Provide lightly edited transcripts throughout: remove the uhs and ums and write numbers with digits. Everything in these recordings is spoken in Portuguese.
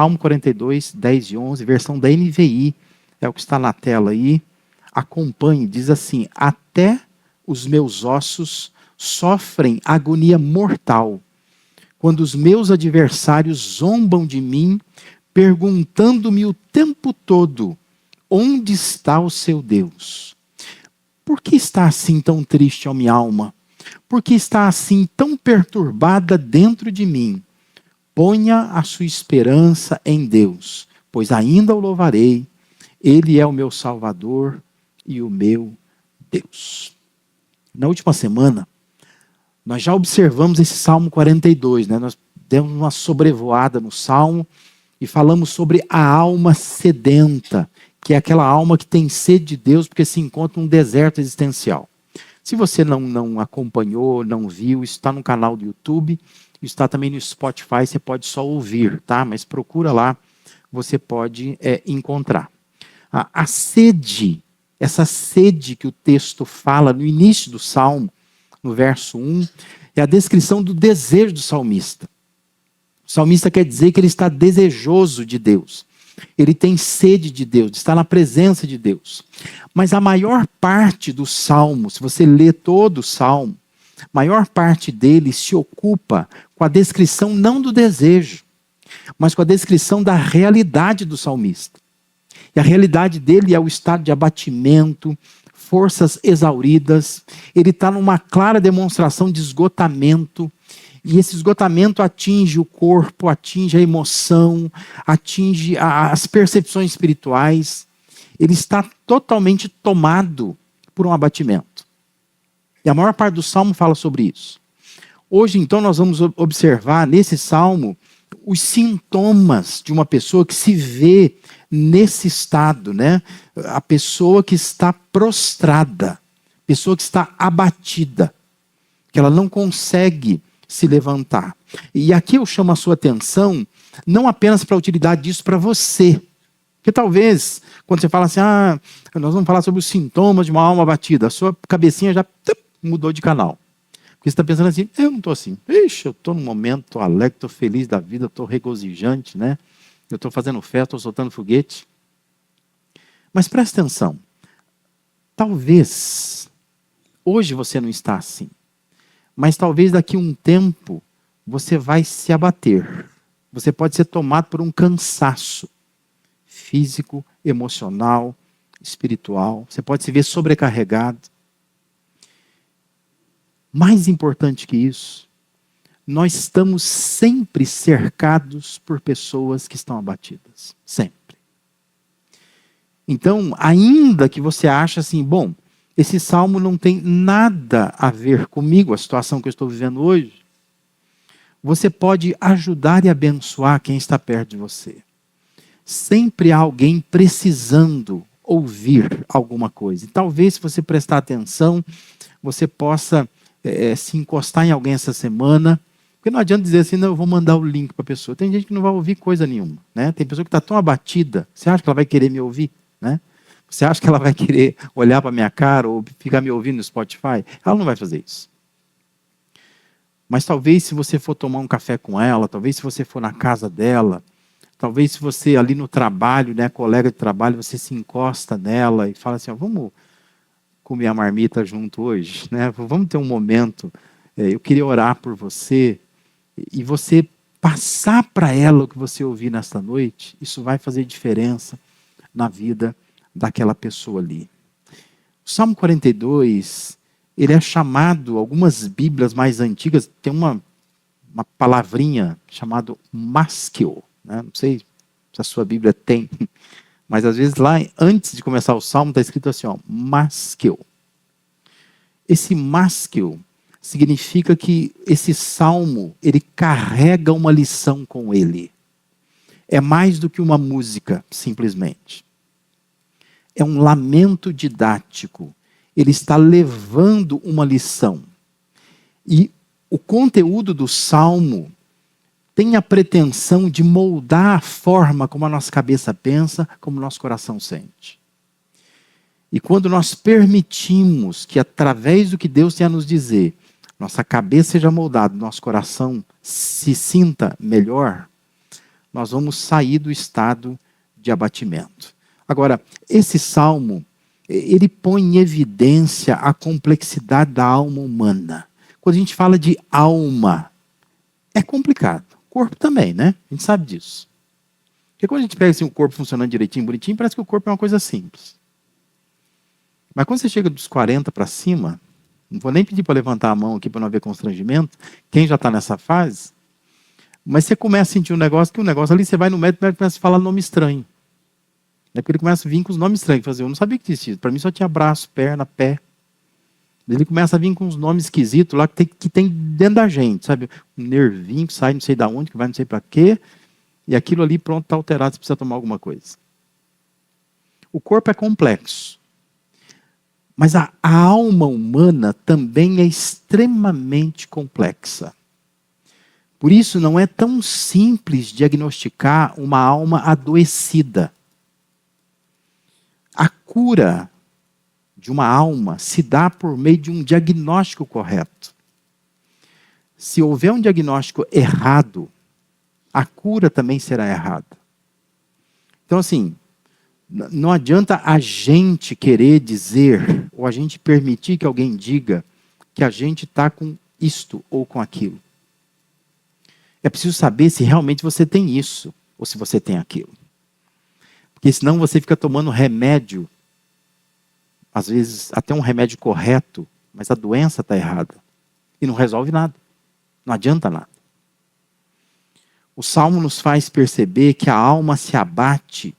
Salmo 42, 10 e 11, versão da NVI, é o que está na tela aí. Acompanhe, diz assim: até os meus ossos sofrem agonia mortal, quando os meus adversários zombam de mim, perguntando-me o tempo todo: onde está o seu Deus? Por que está assim tão triste a minha alma? Por que está assim tão perturbada dentro de mim? Ponha a sua esperança em Deus, pois ainda o louvarei. Ele é o meu Salvador e o meu Deus. Na última semana, nós já observamos esse Salmo 42, né? Nós demos uma sobrevoada no Salmo e falamos sobre a alma sedenta, que é aquela alma que tem sede de Deus porque se encontra num deserto existencial. Se você não acompanhou, não viu, isso está no canal do YouTube, está também no Spotify, você pode só ouvir, tá? Mas procura lá, você pode encontrar. A sede, essa sede que o texto fala no início do Salmo, no verso 1, é a descrição do desejo do salmista. O salmista quer dizer que ele está desejoso de Deus. Ele tem sede de Deus, está na presença de Deus. Mas a maior parte do Salmo, se você lê todo o Salmo, a maior parte dele se ocupa com a descrição não do desejo, mas com a descrição da realidade do salmista. E a realidade dele é o estado de abatimento, forças exauridas. Ele está numa clara demonstração de esgotamento. E esse esgotamento atinge o corpo, atinge a emoção, atinge as percepções espirituais. Ele está totalmente tomado por um abatimento. E a maior parte do Salmo fala sobre isso. Hoje, então, nós vamos observar nesse Salmo os sintomas de uma pessoa que se vê nesse estado, né? A pessoa que está prostrada, pessoa que está abatida, que ela não consegue se levantar. E aqui eu chamo a sua atenção, não apenas para a utilidade disso para você, porque talvez, quando você fala assim, nós vamos falar sobre os sintomas de uma alma abatida, a sua cabecinha já mudou de canal. Porque você está pensando assim, eu não estou assim. Ixi, eu estou num momento, estou alegre, estou feliz da vida, estou regozijante, né? Eu estou fazendo festa, estou soltando foguete. Mas presta atenção. Talvez, hoje você não está assim. Mas talvez daqui a um tempo, você vai se abater. Você pode ser tomado por um cansaço físico, emocional, espiritual. Você pode se ver sobrecarregado. Mais importante que isso, nós estamos sempre cercados por pessoas que estão abatidas. Sempre. Então, ainda que você ache assim, bom, esse salmo não tem nada a ver comigo, a situação que eu estou vivendo hoje, você pode ajudar e abençoar quem está perto de você. Sempre há alguém precisando ouvir alguma coisa. E talvez, se você prestar atenção, você possa se encostar em alguém essa semana, porque não adianta dizer assim, não, eu vou mandar o link para a pessoa. Tem gente que não vai ouvir coisa nenhuma, né? Tem pessoa que está tão abatida, você acha que ela vai querer me ouvir, né? Você acha que ela vai querer olhar para a minha cara ou ficar me ouvindo no Spotify? Ela não vai fazer isso. Mas talvez se você for tomar um café com ela, talvez se você for na casa dela, talvez se você ali no trabalho, né, colega de trabalho, você se encosta nela e fala assim, vamos comer a marmita junto hoje, né? Vamos ter um momento, eu queria orar por você, e você passar para ela o que você ouvir nesta noite, isso vai fazer diferença na vida daquela pessoa ali. O Salmo 42, ele é chamado, algumas bíblias mais antigas, tem uma palavrinha chamada maskil, né? Não sei se a sua Bíblia tem, mas às vezes lá, antes de começar o Salmo, está escrito assim, maskil. Esse maskil significa que esse Salmo, ele carrega uma lição com ele. É mais do que uma música, simplesmente. É um lamento didático. Ele está levando uma lição. E o conteúdo do Salmo tem a pretensão de moldar a forma como a nossa cabeça pensa, como o nosso coração sente. E quando nós permitimos que, através do que Deus tem a nos dizer, nossa cabeça seja moldada, nosso coração se sinta melhor, nós vamos sair do estado de abatimento. Agora, esse salmo, ele põe em evidência a complexidade da alma humana. Quando a gente fala de alma, é complicado. Corpo também, né? A gente sabe disso. Porque quando a gente pega assim, o corpo funcionando direitinho, bonitinho, parece que o corpo é uma coisa simples. Mas quando você chega dos 40 para cima, não vou nem pedir para levantar a mão aqui para não haver constrangimento, quem já está nessa fase, mas você começa a sentir um negócio, que o negócio ali, você vai no médico e começa a falar nome estranho. É porque ele começa a vir com os nomes estranhos. Eu não sabia que existia. Para mim só tinha braço, perna, pé. Ele começa a vir com uns nomes esquisitos lá que tem dentro da gente, sabe? Um nervinho que sai não sei de onde, que vai não sei para quê. E aquilo ali pronto está alterado, você precisa tomar alguma coisa. O corpo é complexo. Mas a alma humana também é extremamente complexa. Por isso não é tão simples diagnosticar uma alma adoecida. A cura de uma alma se dá por meio de um diagnóstico correto. Se houver um diagnóstico errado, a cura também será errada. Então, assim, não adianta a gente querer dizer, ou a gente permitir que alguém diga que a gente está com isto ou com aquilo. É preciso saber se realmente você tem isso, ou se você tem aquilo. Porque senão você fica tomando remédio, às vezes até um remédio correto, mas a doença está errada. E não resolve nada. Não adianta nada. O Salmo nos faz perceber que a alma se abate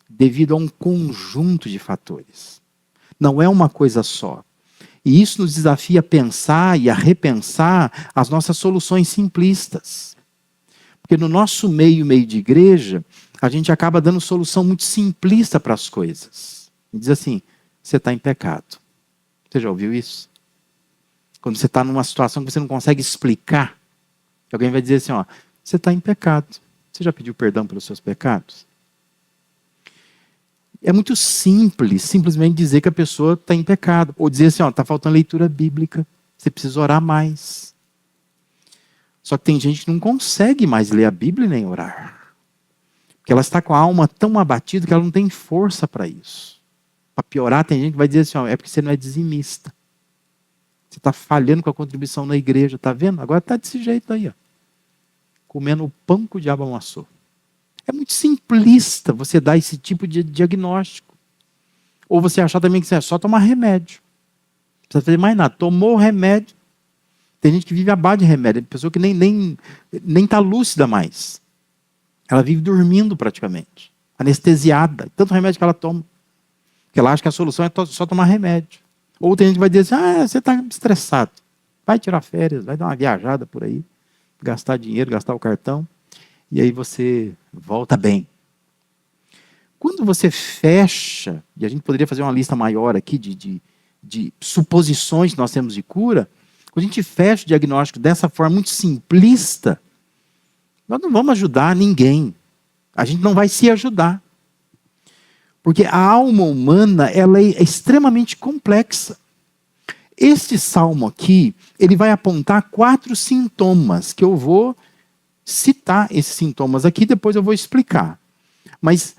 devido a um conjunto de fatores. Não é uma coisa só. E isso nos desafia a pensar e a repensar as nossas soluções simplistas. Porque no nosso meio de igreja, a gente acaba dando solução muito simplista para as coisas. E diz assim, você está em pecado. Você já ouviu isso? Quando você está numa situação que você não consegue explicar, alguém vai dizer assim, ó, você está em pecado. Você já pediu perdão pelos seus pecados? É muito simples, simplesmente dizer que a pessoa está em pecado. Ou dizer assim, ó, está faltando leitura bíblica, você precisa orar mais. Só que tem gente que não consegue mais ler a Bíblia nem orar. Porque ela está com a alma tão abatida que ela não tem força para isso. Para piorar, tem gente que vai dizer assim, ó, é porque você não é dizimista. Você está falhando com a contribuição na igreja, está vendo? Agora está desse jeito aí, ó. Comendo o pão que o diabo amassou. É muito simplista você dar esse tipo de diagnóstico. Ou você achar também que é só tomar remédio. Não precisa fazer mais nada. Tomou o remédio. Tem gente que vive à base de remédio. Tem pessoa que nem está lúcida mais. Ela vive dormindo praticamente. Anestesiada. Tanto remédio que ela toma. Porque ela acha que a solução é só tomar remédio. Ou tem gente que vai dizer assim, você está estressado. Vai tirar férias, vai dar uma viajada por aí. Gastar dinheiro, gastar o cartão. E aí você volta bem. Quando você fecha, e a gente poderia fazer uma lista maior aqui de suposições que nós temos de cura, quando a gente fecha o diagnóstico dessa forma muito simplista, nós não vamos ajudar ninguém. A gente não vai se ajudar. Porque a alma humana ela é extremamente complexa. Este salmo aqui, ele vai apontar 4 sintomas, que eu vou citar esses sintomas aqui, depois eu vou explicar. Mas,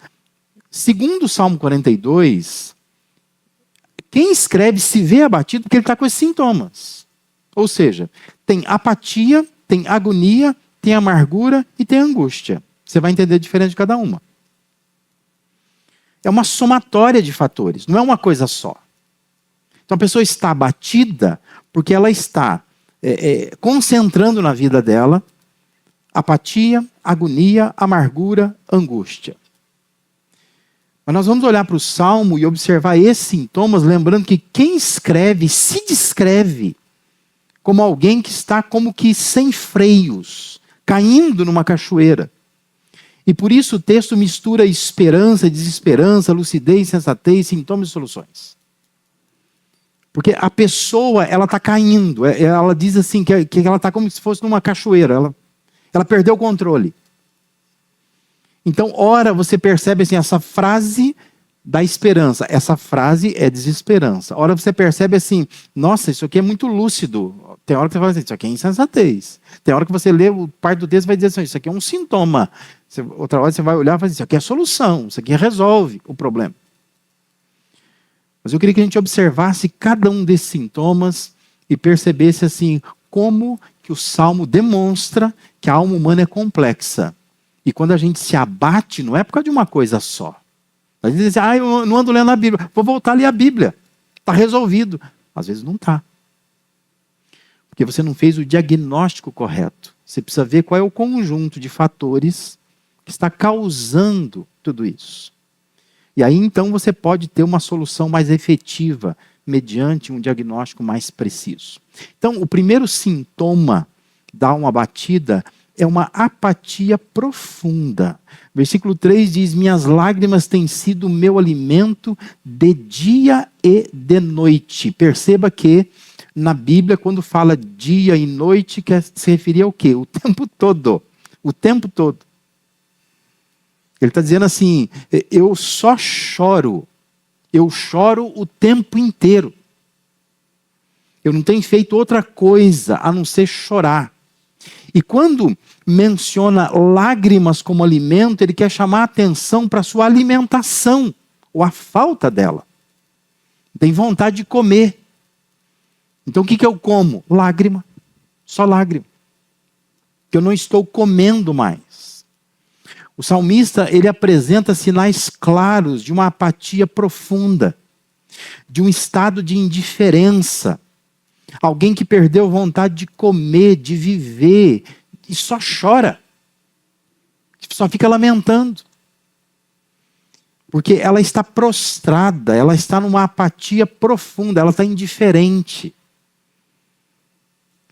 segundo o Salmo 42, quem escreve se vê abatido porque ele está com esses sintomas. Ou seja, tem apatia, tem agonia, tem amargura e tem angústia. Você vai entender a diferença de cada uma. É uma somatória de fatores, não é uma coisa só. Então a pessoa está abatida porque ela está concentrando na vida dela apatia, agonia, amargura, angústia. Mas nós vamos olhar para o Salmo e observar esses sintomas, lembrando que quem escreve se descreve como alguém que está como que sem freios, caindo numa cachoeira. E por isso o texto mistura esperança, desesperança, lucidez, sensatez, sintomas e soluções. Porque a pessoa, ela está caindo. Ela diz assim, que ela está como se fosse numa cachoeira. Ela perdeu o controle. Então, ora, você percebe assim, essa frase da esperança. Essa frase é desesperança. Ora, você percebe assim, nossa, isso aqui é muito lúcido. Tem hora que você fala assim, isso aqui é insensatez. Tem hora que você lê parte do texto e vai dizer assim, isso aqui é um sintoma. Outra hora você vai olhar e falar assim, isso aqui é a solução, isso aqui resolve o problema. Mas eu queria que a gente observasse cada um desses sintomas e percebesse assim, como que o Salmo demonstra que a alma humana é complexa. E quando a gente se abate, não é por causa de uma coisa só. A gente diz assim, eu não ando lendo a Bíblia, vou voltar a ler a Bíblia. Está resolvido. Às vezes não está. Porque você não fez o diagnóstico correto. Você precisa ver qual é o conjunto de fatores que está causando tudo isso. E aí então você pode ter uma solução mais efetiva mediante um diagnóstico mais preciso. Então, o primeiro sintoma da alma abatida é uma apatia profunda. Versículo 3 diz, minhas lágrimas têm sido o meu alimento de dia e de noite. Perceba que na Bíblia, quando fala dia e noite, quer se referir ao quê? O tempo todo. O tempo todo. Ele está dizendo assim, eu só choro. Eu choro o tempo inteiro. Eu não tenho feito outra coisa a não ser chorar. E quando menciona lágrimas como alimento, ele quer chamar a atenção para a sua alimentação, ou a falta dela. Tem vontade de comer. Então o que eu como? Lágrima. Só lágrima. Que eu não estou comendo mais. O salmista, ele apresenta sinais claros de uma apatia profunda, de um estado de indiferença. Alguém que perdeu vontade de comer, de viver, e só chora. Só fica lamentando. Porque ela está prostrada, ela está numa apatia profunda, ela está indiferente.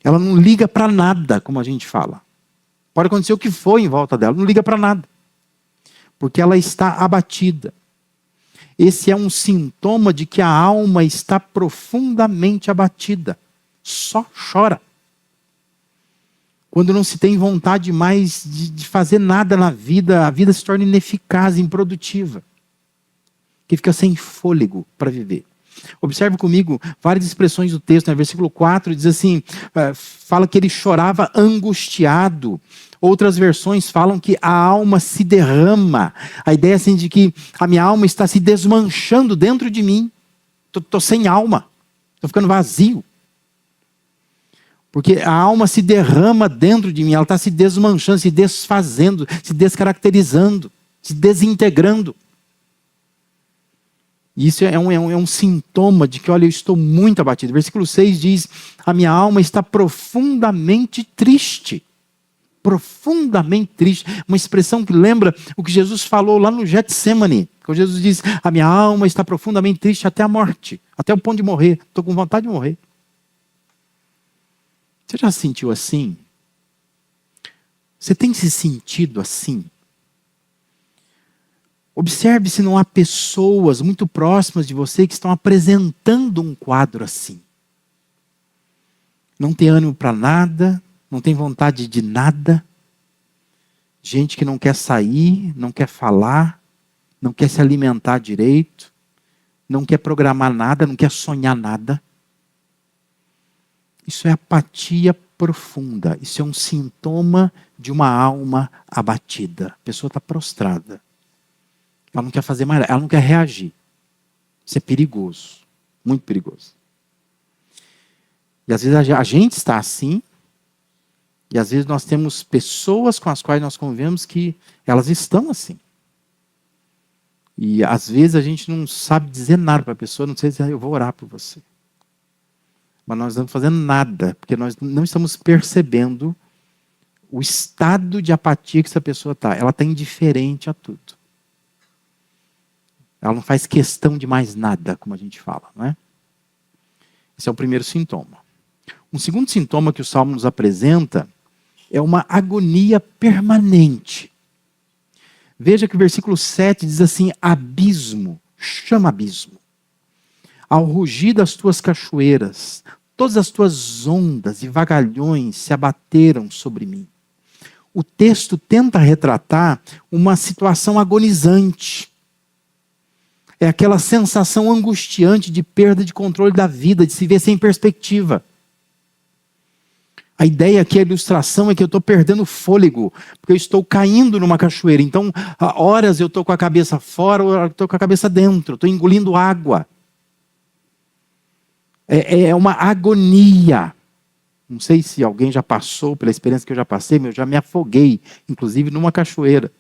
Ela não liga para nada, como a gente fala. Pode acontecer o que for em volta dela, não liga para nada. Porque ela está abatida. Esse é um sintoma de que a alma está profundamente abatida. Só chora. Quando não se tem vontade mais de fazer nada na vida, a vida se torna ineficaz, improdutiva. Que fica sem fôlego para viver. Observe comigo várias expressões do texto, no versículo 4, diz assim, fala que ele chorava angustiado. Outras versões falam que a alma se derrama. A ideia assim de que a minha alma está se desmanchando dentro de mim. Estou sem alma, estou ficando vazio. Porque a alma se derrama dentro de mim, ela está se desmanchando, se desfazendo, se descaracterizando, se desintegrando. E isso é um sintoma de que, olha, eu estou muito abatido. Versículo 6 diz, a minha alma está profundamente triste. Profundamente triste. Uma expressão que lembra o que Jesus falou lá no Getsemane. Quando Jesus diz, a minha alma está profundamente triste até a morte. Até o ponto de morrer. Estou com vontade de morrer. Você já se sentiu assim? Você tem se sentido assim? Observe se não há pessoas muito próximas de você que estão apresentando um quadro assim. Não tem ânimo para nada, não tem vontade de nada. Gente que não quer sair, não quer falar, não quer se alimentar direito, não quer programar nada, não quer sonhar nada. Isso é apatia profunda. Isso é um sintoma de uma alma abatida. A pessoa está prostrada. Ela não quer fazer mais nada, ela não quer reagir. Isso é perigoso, muito perigoso. E às vezes a gente está assim, e às vezes nós temos pessoas com as quais nós convivemos que elas estão assim. E às vezes a gente não sabe dizer nada para a pessoa, não sei dizer, eu vou orar por você. Mas nós não estamos fazendo nada, porque nós não estamos percebendo o estado de apatia que essa pessoa está. Ela está indiferente a tudo. Ela não faz questão de mais nada, como a gente fala, não é? Esse é o primeiro sintoma. Um segundo sintoma que o Salmo nos apresenta é uma agonia permanente. Veja que o versículo 7 diz assim, abismo, chama abismo. Ao rugir das tuas cachoeiras, todas as tuas ondas e vagalhões se abateram sobre mim. O texto tenta retratar uma situação agonizante. É aquela sensação angustiante de perda de controle da vida, de se ver sem perspectiva. A ideia aqui, a ilustração é que eu estou perdendo fôlego, porque eu estou caindo numa cachoeira. Então, há horas eu estou com a cabeça fora, horas eu estou com a cabeça dentro, estou engolindo água. É uma agonia. Não sei se alguém já passou pela experiência que eu já passei, mas eu já me afoguei, inclusive numa cachoeira.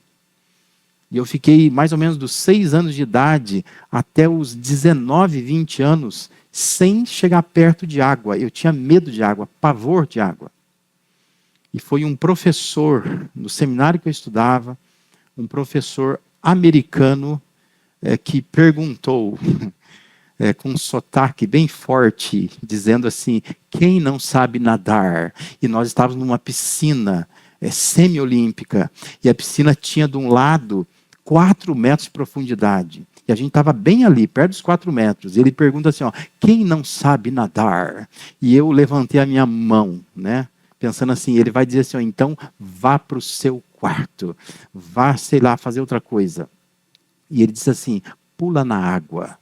E eu fiquei mais ou menos dos 6 anos de idade até os 19, 20 anos, sem chegar perto de água. Eu tinha medo de água, pavor de água. E foi um professor, no seminário que eu estudava, um professor americano, que perguntou, com um sotaque bem forte, dizendo assim, quem não sabe nadar? E nós estávamos numa piscina semi-olímpica, e a piscina tinha de um lado 4 metros de profundidade. E a gente estava bem ali, perto dos 4 metros. E ele pergunta assim, ó, quem não sabe nadar? E eu levantei a minha mão, né? Pensando assim, ele vai dizer assim, ó, então vá para o seu quarto. Vá, sei lá, fazer outra coisa. E ele disse assim, pula na água.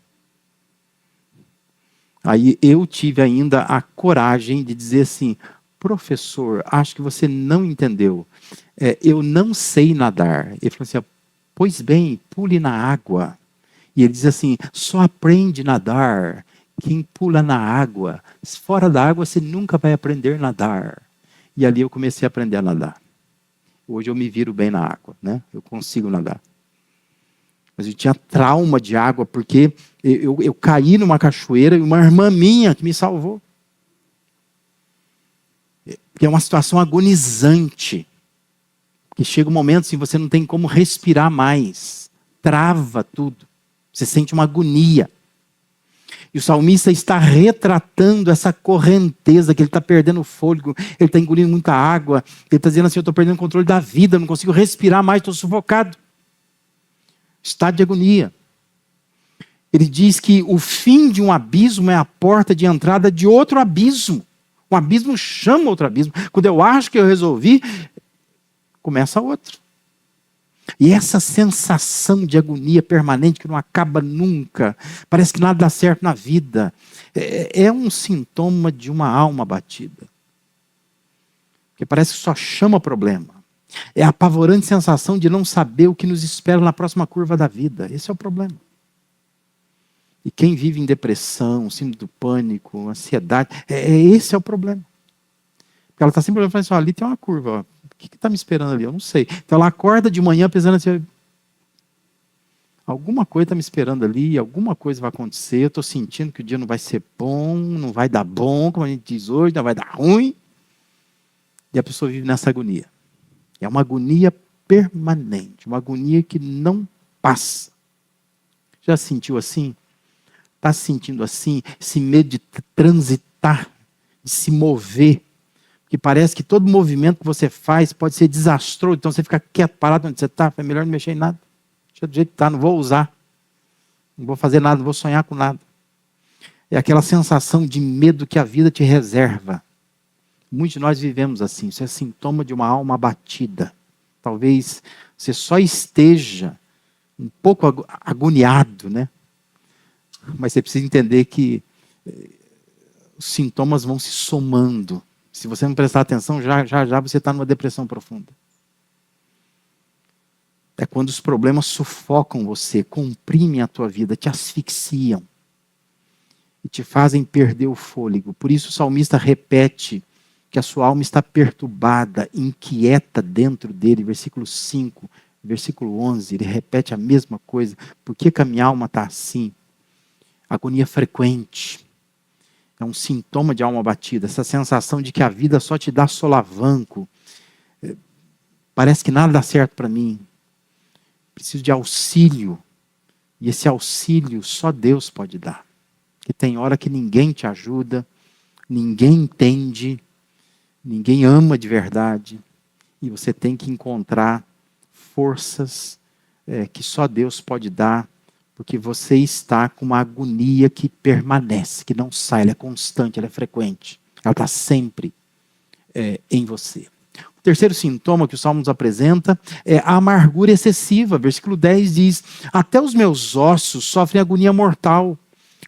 Aí eu tive ainda a coragem de dizer assim, professor, acho que você não entendeu. Eu não sei nadar. Ele falou assim, pois bem, pule na água. E ele diz assim, só aprende a nadar quem pula na água. Fora da água você nunca vai aprender a nadar. E ali eu comecei a aprender a nadar. Hoje eu me viro bem na água, né? Eu consigo nadar. Mas eu tinha trauma de água porque eu caí numa cachoeira e uma irmã minha que me salvou. É uma situação agonizante. Que chega um momento assim, você não tem como respirar mais. Trava tudo. Você sente uma agonia. E o salmista está retratando essa correnteza, que ele está perdendo o fôlego, ele está engolindo muita água, ele está dizendo assim, eu estou perdendo o controle da vida, não consigo respirar mais, estou sufocado. Estado de agonia. Ele diz que o fim de um abismo é a porta de entrada de outro abismo. Um abismo chama outro abismo. Quando eu acho que eu resolvi, começa outro. E essa sensação de agonia permanente que não acaba nunca, parece que nada dá certo na vida, é um sintoma de uma alma abatida. Porque parece que só chama problema. É a apavorante sensação de não saber o que nos espera na próxima curva da vida. Esse é o problema. E quem vive em depressão, síndrome do pânico, ansiedade, esse é o problema. Porque ela está sempre olhando e falando assim, ali tem uma curva, ó. O que está me esperando ali? Eu não sei. Então ela acorda de manhã pensando assim, alguma coisa está me esperando ali, alguma coisa vai acontecer, eu estou sentindo que o dia não vai ser bom, não vai dar bom, como a gente diz hoje, não vai dar ruim. E a pessoa vive nessa agonia. É uma agonia permanente, uma agonia que não passa. Já se sentiu assim? Está se sentindo assim? Esse medo de transitar, de se mover, que parece que todo movimento que você faz pode ser desastroso, então você fica quieto, parado onde você está, é melhor não mexer em nada. Deixa do jeito que está, não vou usar, não vou fazer nada, não vou sonhar com nada. É aquela sensação de medo que a vida te reserva. Muitos de nós vivemos assim, isso é sintoma de uma alma abatida. Talvez você só esteja um pouco agoniado, né? Mas você precisa entender que os sintomas vão se somando. Se você não prestar atenção, já você está numa depressão profunda. É quando os problemas sufocam você, comprimem a tua vida, te asfixiam e te fazem perder o fôlego. Por isso o salmista repete que a sua alma está perturbada, inquieta dentro dele. Versículo 5, versículo 11, ele repete a mesma coisa. Por que a minha alma está assim? Agonia frequente. É um sintoma de alma abatida. Essa sensação de que a vida só te dá solavanco. Parece que nada dá certo para mim. Preciso de auxílio. E esse auxílio só Deus pode dar. Porque tem hora que ninguém te ajuda, ninguém entende, ninguém ama de verdade. E você tem que encontrar forças que só Deus pode dar. Porque você está com uma agonia que permanece, que não sai, ela é constante, ela é frequente. Ela está sempre em você. O terceiro sintoma que o Salmo nos apresenta é a amargura excessiva. Versículo 10 diz, até os meus ossos sofrem agonia mortal,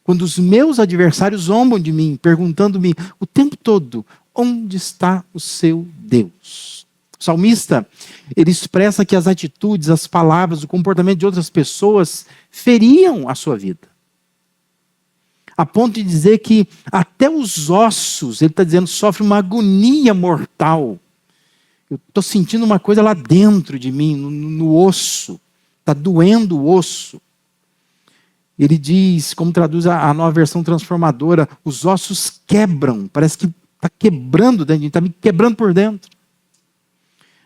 quando os meus adversários zombam de mim, perguntando-me o tempo todo, Onde está o seu Deus? O salmista, ele expressa que as atitudes, as palavras, o comportamento de outras pessoas feriam a sua vida. A ponto de dizer que até os ossos, ele está dizendo, sofrem uma agonia mortal. Eu estou sentindo uma coisa lá dentro de mim, no osso. Está doendo o osso. Ele diz, como traduz a Nova Versão Transformadora, os ossos quebram. Parece que está quebrando dentro de mim, está me quebrando por dentro.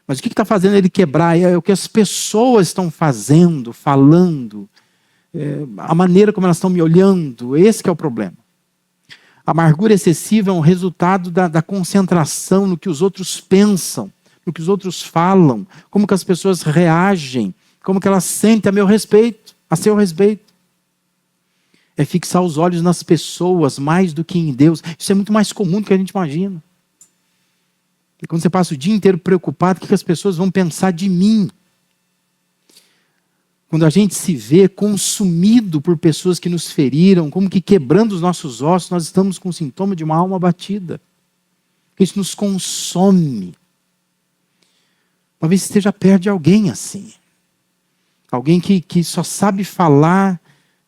Mas o que está fazendo ele quebrar? É o que as pessoas estão fazendo, falando, a maneira como elas estão me olhando. Esse que é o problema. A amargura excessiva é um resultado da concentração no que os outros pensam, no que os outros falam, como que as pessoas reagem, como que elas sentem a meu respeito, a seu respeito. É fixar os olhos nas pessoas mais do que em Deus. Isso é muito mais comum do que a gente imagina. E quando você passa o dia inteiro preocupado, o que as pessoas vão pensar de mim? Quando a gente se vê consumido por pessoas que nos feriram, como que quebrando os nossos ossos, nós estamos com sintoma de uma alma abatida. Isso nos consome. Talvez esteja perto de alguém assim. Alguém que só sabe falar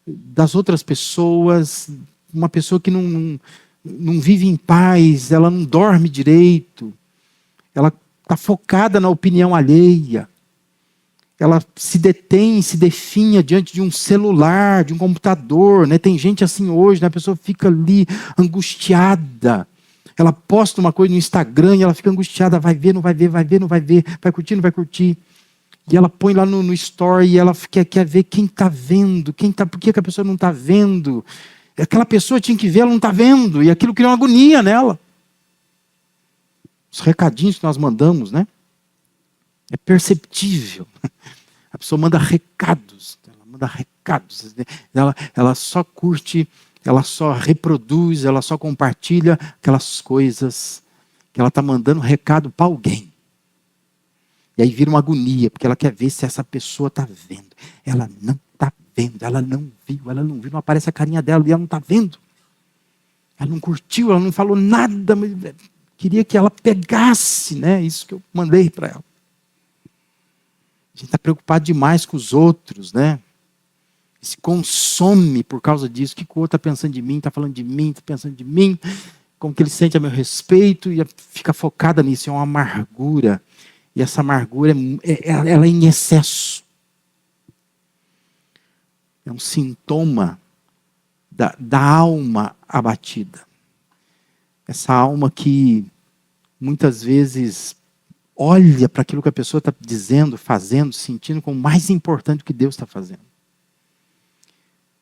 das outras pessoas, uma pessoa que não vive em paz, ela não dorme direito, ela está focada na opinião alheia, ela se detém, se definha diante de um celular, de um computador, né? Tem gente assim hoje, né? A pessoa fica ali angustiada, ela posta uma coisa no Instagram e ela fica angustiada, vai ver, não vai ver, vai ver, não vai ver, vai curtir, não vai curtir. E ela põe lá no story e ela quer ver quem está vendo, por que a pessoa não está vendo. Aquela pessoa tinha que ver, ela não está vendo, e aquilo cria uma agonia nela. Os recadinhos que nós mandamos, né? É perceptível. A pessoa manda recados, ela só curte, ela só reproduz, ela só compartilha aquelas coisas que ela está mandando recado para alguém. E aí vira uma agonia, porque ela quer ver se essa pessoa está vendo. Ela não está vendo, ela não viu, não aparece a carinha dela e ela não está vendo. Ela não curtiu, ela não falou nada, mas queria que ela pegasse, né, isso que eu mandei para ela. A gente está preocupado demais com os outros, né? Se consome por causa disso. O que o outro está pensando de mim, está falando de mim, está pensando de mim, como que ele sente a meu respeito, e fica focada nisso, é uma amargura. E essa amargura, ela é em excesso. É um sintoma da alma abatida. Essa alma que muitas vezes olha para aquilo que a pessoa está dizendo, fazendo, sentindo como mais importante do que Deus está fazendo.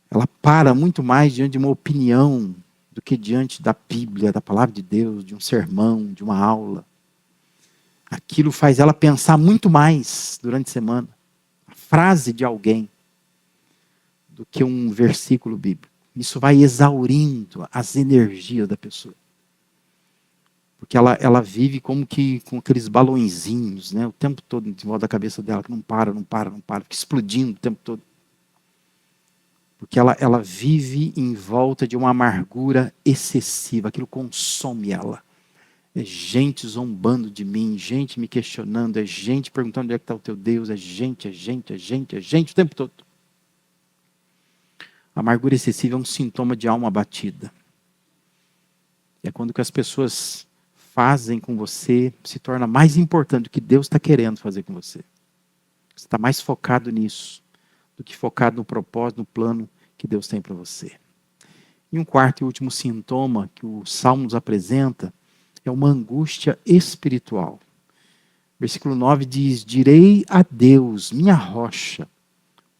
Ela para muito mais diante de uma opinião do que diante da Bíblia, da palavra de Deus, de um sermão, de uma aula. Aquilo faz ela pensar muito mais durante a semana. A frase de alguém do que um versículo bíblico. Isso vai exaurindo as energias da pessoa. Porque ela vive como que com aqueles balõezinhos, né, o tempo todo em volta da cabeça dela, que não para, fica explodindo o tempo todo. Porque ela vive em volta de uma amargura excessiva, aquilo consome ela. É gente zombando de mim, gente me questionando, é gente perguntando onde é que está o teu Deus, é gente o tempo todo. A amargura excessiva é um sintoma de alma abatida. É quando que as pessoas fazem com você se torna mais importante do que Deus está querendo fazer com você. Você está mais focado nisso do que focado no propósito, no plano que Deus tem para você. E um quarto e último sintoma que o Salmo nos apresenta é uma angústia espiritual. Versículo 9 diz: direi a Deus, minha rocha,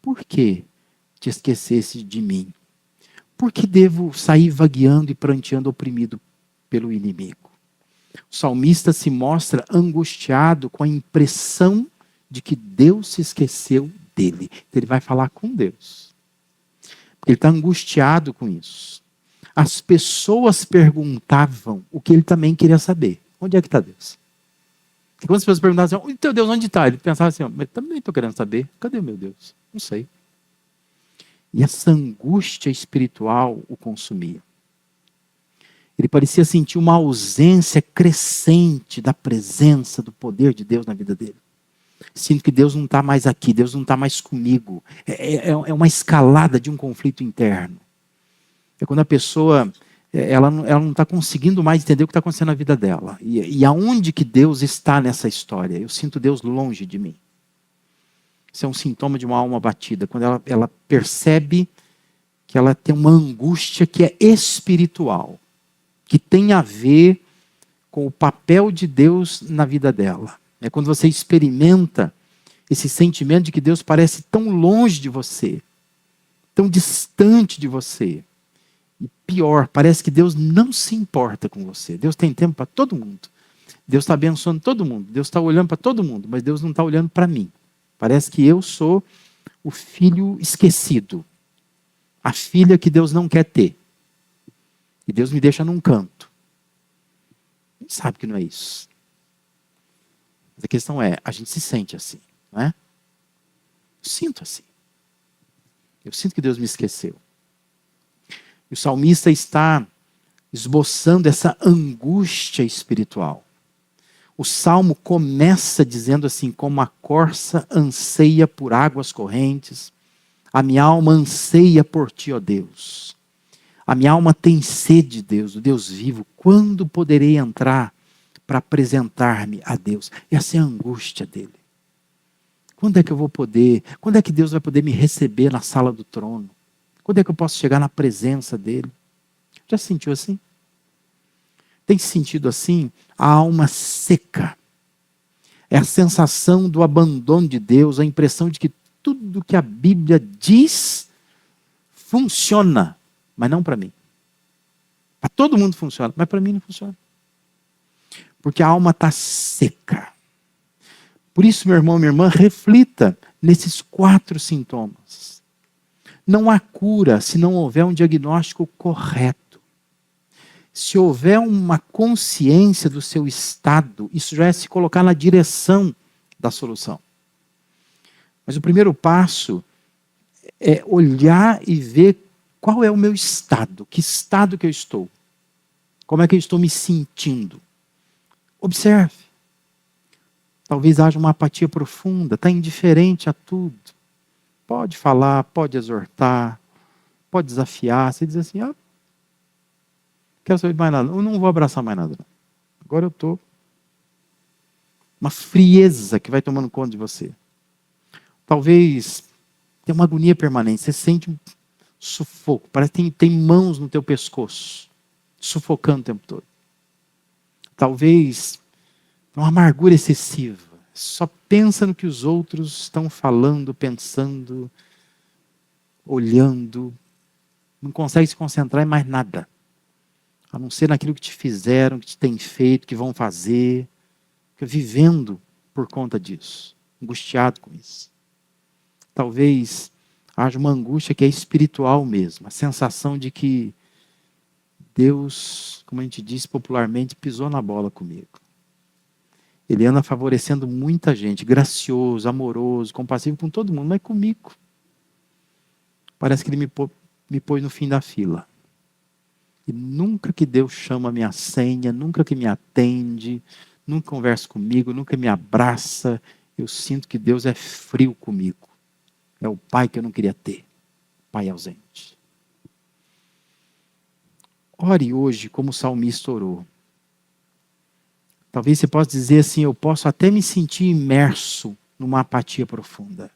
por que te esquecesse de mim? Por que devo sair vagueando e pranteando oprimido pelo inimigo? O salmista se mostra angustiado com a impressão de que Deus se esqueceu dele. Então ele vai falar com Deus. Ele está angustiado com isso. As pessoas perguntavam o que ele também queria saber. Onde é que está Deus? E quando as pessoas perguntavam assim, o teu Deus onde está? Ele pensava assim, mas também estou querendo saber. Cadê o meu Deus? Não sei. E essa angústia espiritual o consumia. Ele parecia sentir uma ausência crescente da presença, do poder de Deus na vida dele. Sinto que Deus não está mais aqui, Deus não está mais comigo. É uma escalada de um conflito interno. É quando a pessoa ela não está conseguindo mais entender o que está acontecendo na vida dela. E aonde que Deus está nessa história? Eu sinto Deus longe de mim. Isso é um sintoma de uma alma abatida. Quando ela percebe que ela tem uma angústia que é espiritual, que tem a ver com o papel de Deus na vida dela. É quando você experimenta esse sentimento de que Deus parece tão longe de você, tão distante de você. E pior, parece que Deus não se importa com você. Deus tem tempo para todo mundo. Deus está abençoando todo mundo. Deus está olhando para todo mundo, mas Deus não está olhando para mim. Parece que eu sou o filho esquecido. A filha que Deus não quer ter. E Deus me deixa num canto. A gente sabe que não é isso. Mas a questão é, a gente se sente assim, não é? Eu sinto assim. Eu sinto que Deus me esqueceu. E o salmista está esboçando essa angústia espiritual. O salmo começa dizendo assim, como a corça anseia por águas correntes, a minha alma anseia por ti, ó Deus. A minha alma tem sede de Deus, do Deus vivo. Quando poderei entrar para apresentar-me a Deus? Essa é a angústia dele. Quando é que eu vou poder? Quando é que Deus vai poder me receber na sala do trono? Quando é que eu posso chegar na presença dele? Já se sentiu assim? Tem sentido assim? A alma seca. É a sensação do abandono de Deus, a impressão de que tudo que a Bíblia diz funciona, mas não para mim. Para todo mundo funciona, mas para mim não funciona. Porque a alma está seca. Por isso, meu irmão, minha irmã, reflita nesses 4 sintomas. Não há cura se não houver um diagnóstico correto. Se houver uma consciência do seu estado, isso já é se colocar na direção da solução. Mas o primeiro passo é olhar e ver qual é o meu estado, que estado que eu estou. Como é que eu estou me sentindo? Observe. Talvez haja uma apatia profunda, está indiferente a tudo. Pode falar, pode exortar, pode desafiar. Você diz assim, quero saber de mais nada. Eu não vou abraçar mais nada. Não. Agora eu estou. Uma frieza que vai tomando conta de você. Talvez tenha uma agonia permanente. Você sente um sufoco. Parece que tem mãos no teu pescoço. Sufocando o tempo todo. Talvez uma amargura excessiva. Só pensa no que os outros estão falando, pensando, olhando. Não consegue se concentrar em mais nada. A não ser naquilo que te fizeram, que te têm feito, que vão fazer. Fica vivendo por conta disso. Angustiado com isso. Talvez haja uma angústia que é espiritual mesmo. A sensação de que Deus, como a gente diz popularmente, pisou na bola comigo. Ele anda favorecendo muita gente, gracioso, amoroso, compassivo com todo mundo, mas comigo. Parece que ele me pôs no fim da fila. E nunca que Deus chama a minha senha, nunca que me atende, nunca conversa comigo, nunca me abraça, eu sinto que Deus é frio comigo. É o pai que eu não queria ter, pai ausente. Ore hoje como o salmista orou. Talvez você possa dizer assim, eu posso até me sentir imerso numa apatia profunda.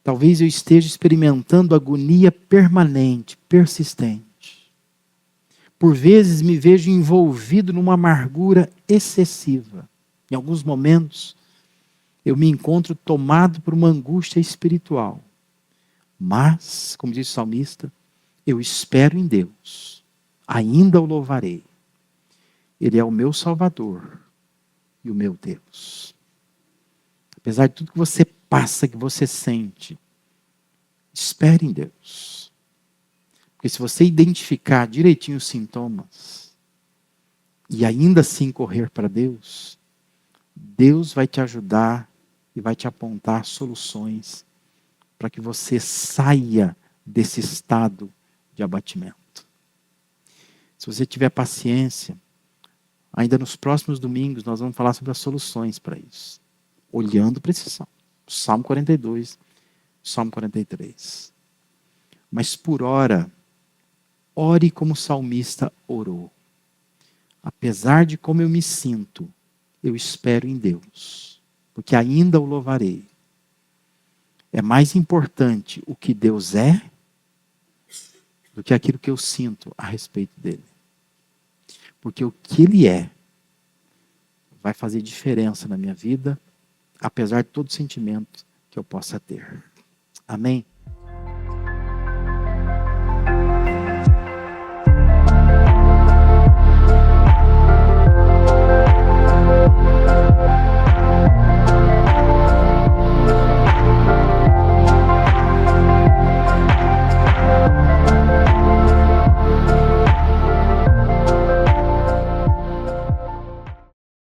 Talvez eu esteja experimentando agonia permanente, persistente. Por vezes me vejo envolvido numa amargura excessiva. Em alguns momentos, eu me encontro tomado por uma angústia espiritual. Mas, como diz o salmista, eu espero em Deus, ainda o louvarei. Ele é o meu Salvador e o meu Deus. Apesar de tudo que você passa, que você sente, espere em Deus. Porque se você identificar direitinho os sintomas e ainda assim correr para Deus, Deus vai te ajudar e vai te apontar soluções para que você saia desse estado de abatimento. Se você tiver paciência, ainda nos próximos domingos nós vamos falar sobre as soluções para isso. Olhando para esse salmo. Salmo 42, Salmo 43. Mas por hora, ore como o salmista orou. Apesar de como eu me sinto, eu espero em Deus, porque ainda o louvarei. É mais importante o que Deus é do que aquilo que eu sinto a respeito dele. Porque o que ele é vai fazer diferença na minha vida, apesar de todo sentimento que eu possa ter. Amém?